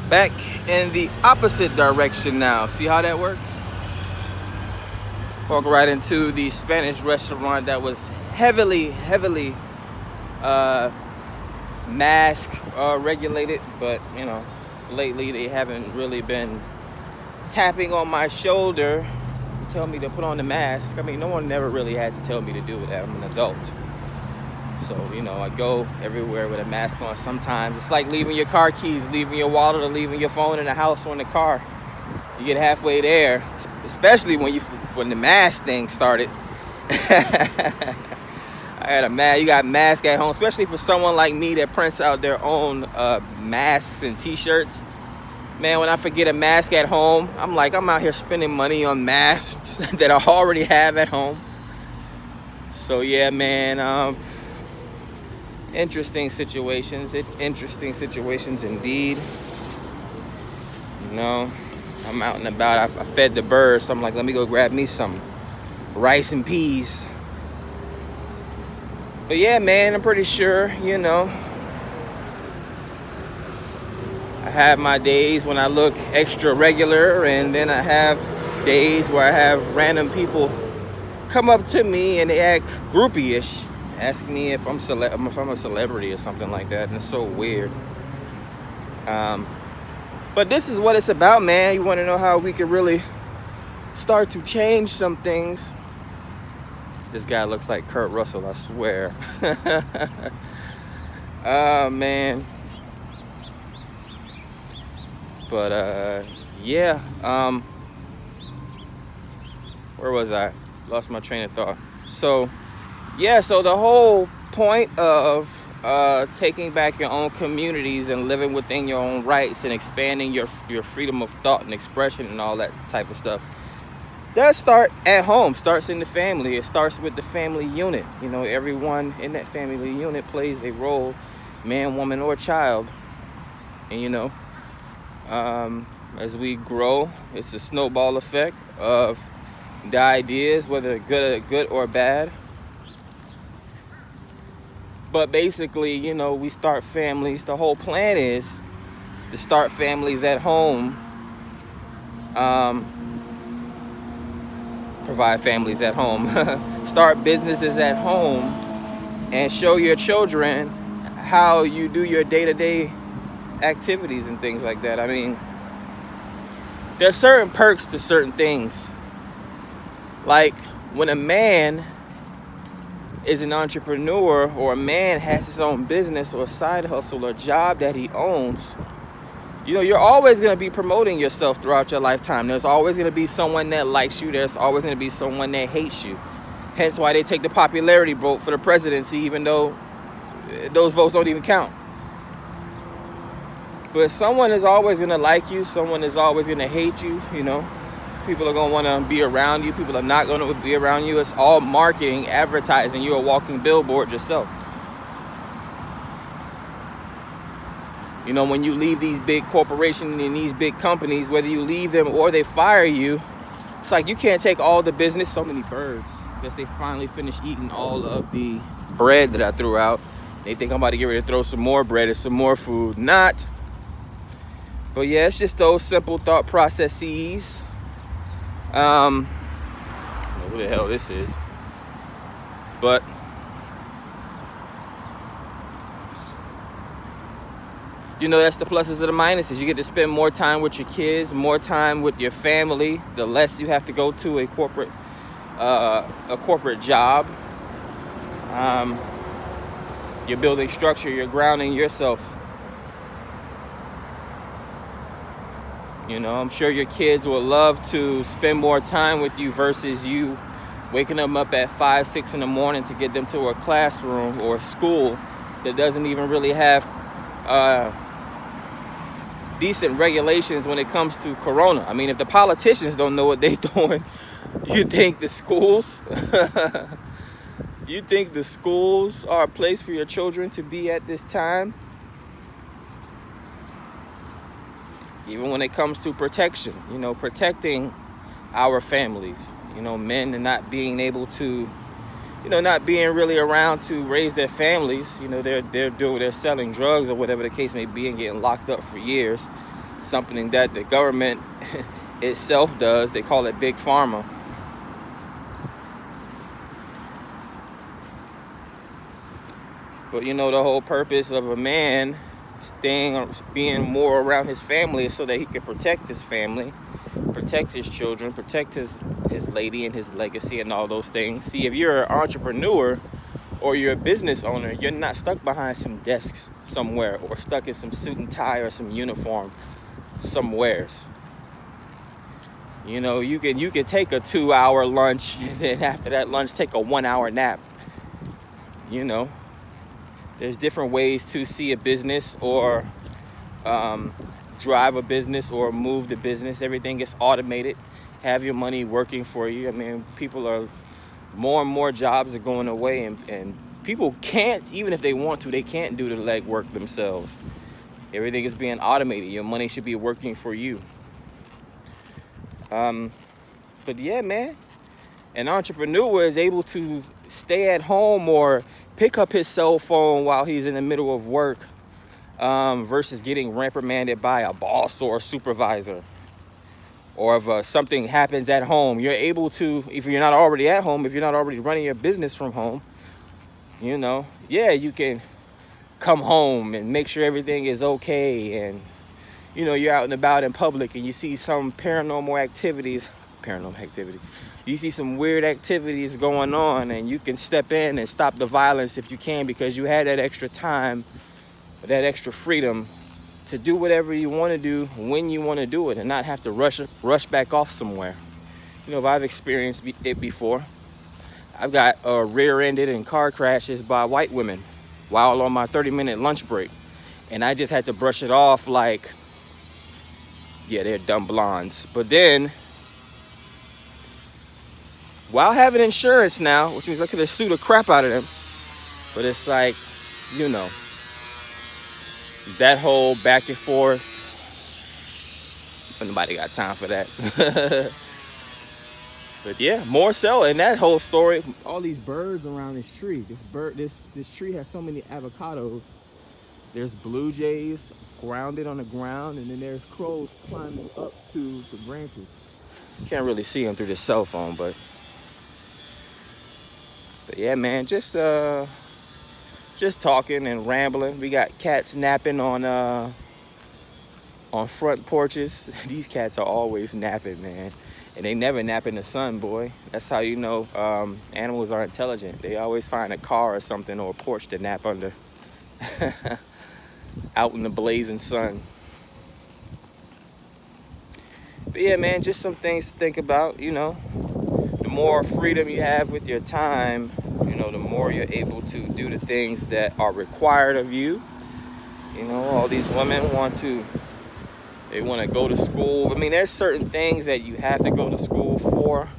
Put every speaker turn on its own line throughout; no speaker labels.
Back in the opposite direction now. See how that works? Walk right into the Spanish restaurant that was heavily mask regulated, but you know, lately they haven't really been tapping on my shoulder to tell me to put on the mask. I mean, no one never really had to tell me to do that. I'm an adult. So, you know, I go everywhere with a mask on sometimes. It's like leaving your car keys, leaving your wallet, or leaving your phone in the house or in the car. You get halfway there, especially when the mask thing started. I had you got mask at home, especially for someone like me that prints out their own masks and t-shirts. Man, when I forget a mask at home, I'm out here spending money on masks that I already have at home. So yeah, man, interesting situations indeed. You know, I'm out and about. I fed the birds, so I'm like, let me go grab me some rice and peas. But yeah, man, I'm pretty sure, you know, I have my days when I look extra regular, and then I have days where I have random people come up to me and they act groupie-ish, asking me if I'm a celebrity or something like that, and it's so weird. But this is what it's about, man. You want to know how we can really start to change some things? This guy looks like Kurt Russell, I swear. Oh, man. But, yeah. Where was I? Lost my train of thought. So, yeah, so the whole point of taking back your own communities and living within your own rights and expanding your freedom of thought and expression and all that type of stuff does start at home, starts in the family. It starts with the family unit. You know, everyone in that family unit plays a role, man, woman, or child. And, you know, as we grow, it's a snowball effect of the ideas, whether good or bad. But basically, you know, we start families. The whole plan is to start families at home, provide families at home, start businesses at home, and show your children how you do your day-to-day activities and things like that. I mean, there's certain perks to certain things. Like when a man is an entrepreneur, or a man has his own business or side hustle or job that he owns, you know, you're always going to be promoting yourself throughout your lifetime. There's always going to be someone that likes you. There's always going to be someone that hates you. Hence why they take the popularity vote for the presidency, even though those votes don't even count. But someone is always going to like you. Someone is always going to hate you, you know. People are going to want to be around you. People are not going to be around you. It's all marketing, advertising. You're a walking billboard yourself. You know, when you leave these big corporations and these big companies, whether you leave them or they fire you, it's like you can't take all the business. So many birds. I guess they finally finished eating all of the bread that I threw out. They think I'm about to get ready to throw some more bread and some more food. Not. But yeah, it's just those simple thought processes. I don't know who the hell this is, but you know, that's the pluses and the minuses. You get to spend more time with your kids, more time with your family. The less you have to go to a corporate job. You're building structure. You're grounding yourself. You know, I'm sure your kids will love to spend more time with you versus you waking them up at 5, 6 in the morning to get them to a classroom or a school that doesn't even really have decent regulations when it comes to corona. I mean, if the politicians don't know what they're doing, you think the schools are a place for your children to be at this time? Even when it comes to protection, you know, protecting our families, you know, men and not being able to, you know, not being really around to raise their families. You know, they're selling drugs or whatever the case may be and getting locked up for years. something that the government itself does. They call it Big Pharma. But you know, the whole purpose of a man being more around his family is so that he can protect his family, protect his children, protect his lady and his legacy and all those things. See, if you're an entrepreneur or you're a business owner, you're not stuck behind some desks somewhere or stuck in some suit and tie or some uniform somewheres. You know, you can take a 2-hour lunch and then after that lunch take a 1-hour nap. You know, there's different ways to see a business or drive a business or move the business. Everything gets automated. Have your money working for you. I mean, more and more jobs are going away, and people can't, even if they want to, they can't do the legwork themselves. Everything is being automated. Your money should be working for you. But yeah, man, an entrepreneur is able to stay at home or pick up his cell phone while he's in the middle of work, versus getting reprimanded by a boss or a supervisor. Or if something happens at home, you're able to, if you're not already at home, if you're not already running your business from home, you know, yeah, you can come home and make sure everything is okay. And, you know, you're out and about in public and you see some paranormal activity. You see some weird activities going on, and you can step in and stop the violence if you can, because you had that extra time, that extra freedom to do whatever you want to do when you want to do it and not have to rush back off somewhere. You know, if I've experienced it before. I've got rear-ended in car crashes by white women while on my 30-minute lunch break. And I just had to brush it off like, yeah, they're dumb blondes. But then, while having insurance now, which means I could have sued the crap out of them, but it's like, you know, that whole back and forth, nobody got time for that. But yeah, more so, and that whole story, all these birds around this tree. This tree has so many avocados. There's blue jays grounded on the ground, and then there's crows climbing up to the branches. Can't really see them through this cell phone, but yeah, man, just talking and rambling. We got cats napping on front porches. These cats are always napping, man. And they never nap in the sun, boy. That's how you know animals are intelligent. They always find a car or something or a porch to nap under. Out in the blazing sun. But yeah, man, just some things to think about, you know. The more freedom you have with your time, you know, the more you're able to do the things that are required of you. You know, all these women they want to go to school. I mean, there's certain things that you have to go to school for.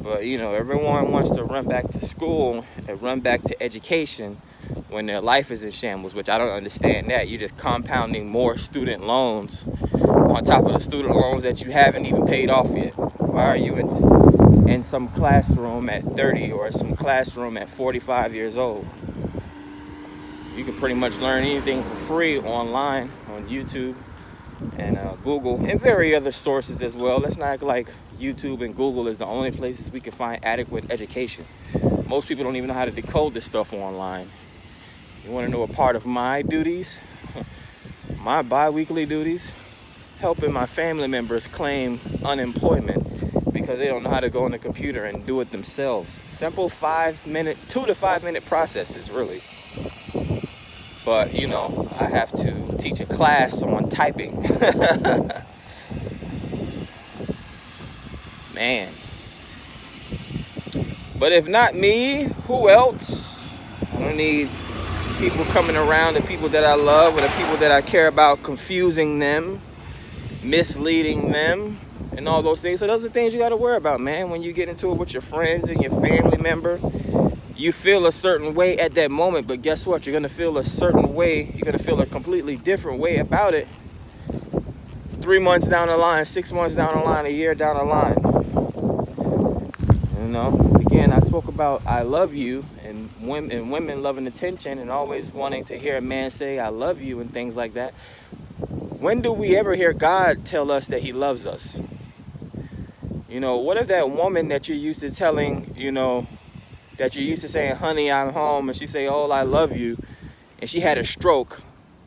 But, you know, everyone wants to run back to school and run back to education when their life is in shambles, which I don't understand that. You're just compounding more student loans on top of the student loans that you haven't even paid off yet. Why are you in some classroom at 30 or some classroom at 45 years old? You can pretty much learn anything for free online on YouTube and Google and various other sources as well. Let's not act like YouTube and Google is the only places we can find adequate education. Most people don't even know how to decode this stuff online. You want to know a part of my duties? My bi-weekly duties? Helping my family members claim unemployment because they don't know how to go on the computer and do it themselves. Simple 2 to 5 minute processes, really. But, you know, I have to teach a class on typing. Man. But if not me, who else? I don't need people coming around, the people that I love or the people that I care about, confusing them, misleading them, and all those things. So those are things you got to worry about, man. When you get into it with your friends and your family member, you feel a certain way at that moment, but guess what? You're going to feel a certain way. You're going to feel a completely different way about it 3 months down the line, 6 months down the line, a year down the line. You know, again, I spoke about I love you and women loving attention and always wanting to hear a man say I love you and things like that. When do we ever hear God tell us that he loves us? You know, what if that woman that you're used to telling, you know, that you're used to saying, honey, I'm home, and she say, oh, I love you, and she had a stroke,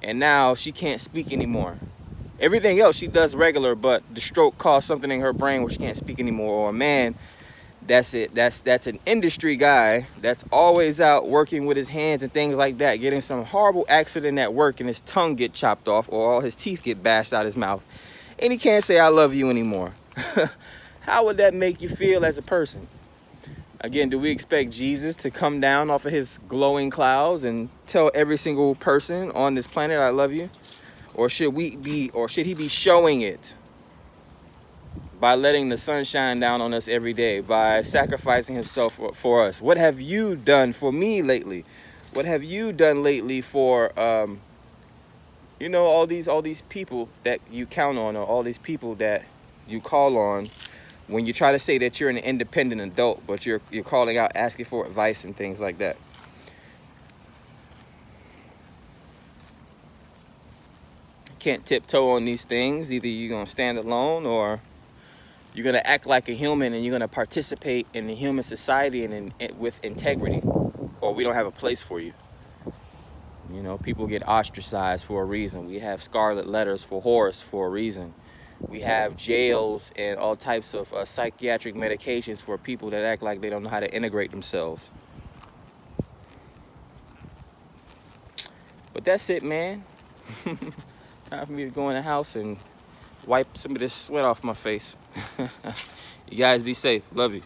and now she can't speak anymore. Everything else she does regular, but the stroke caused something in her brain where she can't speak anymore. Or a man, that's an industry guy that's always out working with his hands and things like that, getting some horrible accident at work and his tongue get chopped off or all his teeth get bashed out his mouth, and he can't say I love you anymore. How would that make you feel as a person? Again, do we expect Jesus to come down off of his glowing clouds and tell every single person on this planet I love you? Or should he be showing it by letting the sun shine down on us every day, by sacrificing himself for us? What have you done for me lately? What have you done lately for you know, all these people that you count on, or all these people that you call on when you try to say that you're an independent adult, but you're calling out, asking for advice and things like that? Can't tiptoe on these things. Either you're going to stand alone, or you're going to act like a human and you're going to participate in the human society and with integrity, or we don't have a place for you. You know, people get ostracized for a reason. We have scarlet letters for Horus for a reason. We have jails and all types of psychiatric medications for people that act like they don't know how to integrate themselves. But that's it, man. Time for me to go in the house and wipe some of this sweat off my face. You guys be safe. Love you.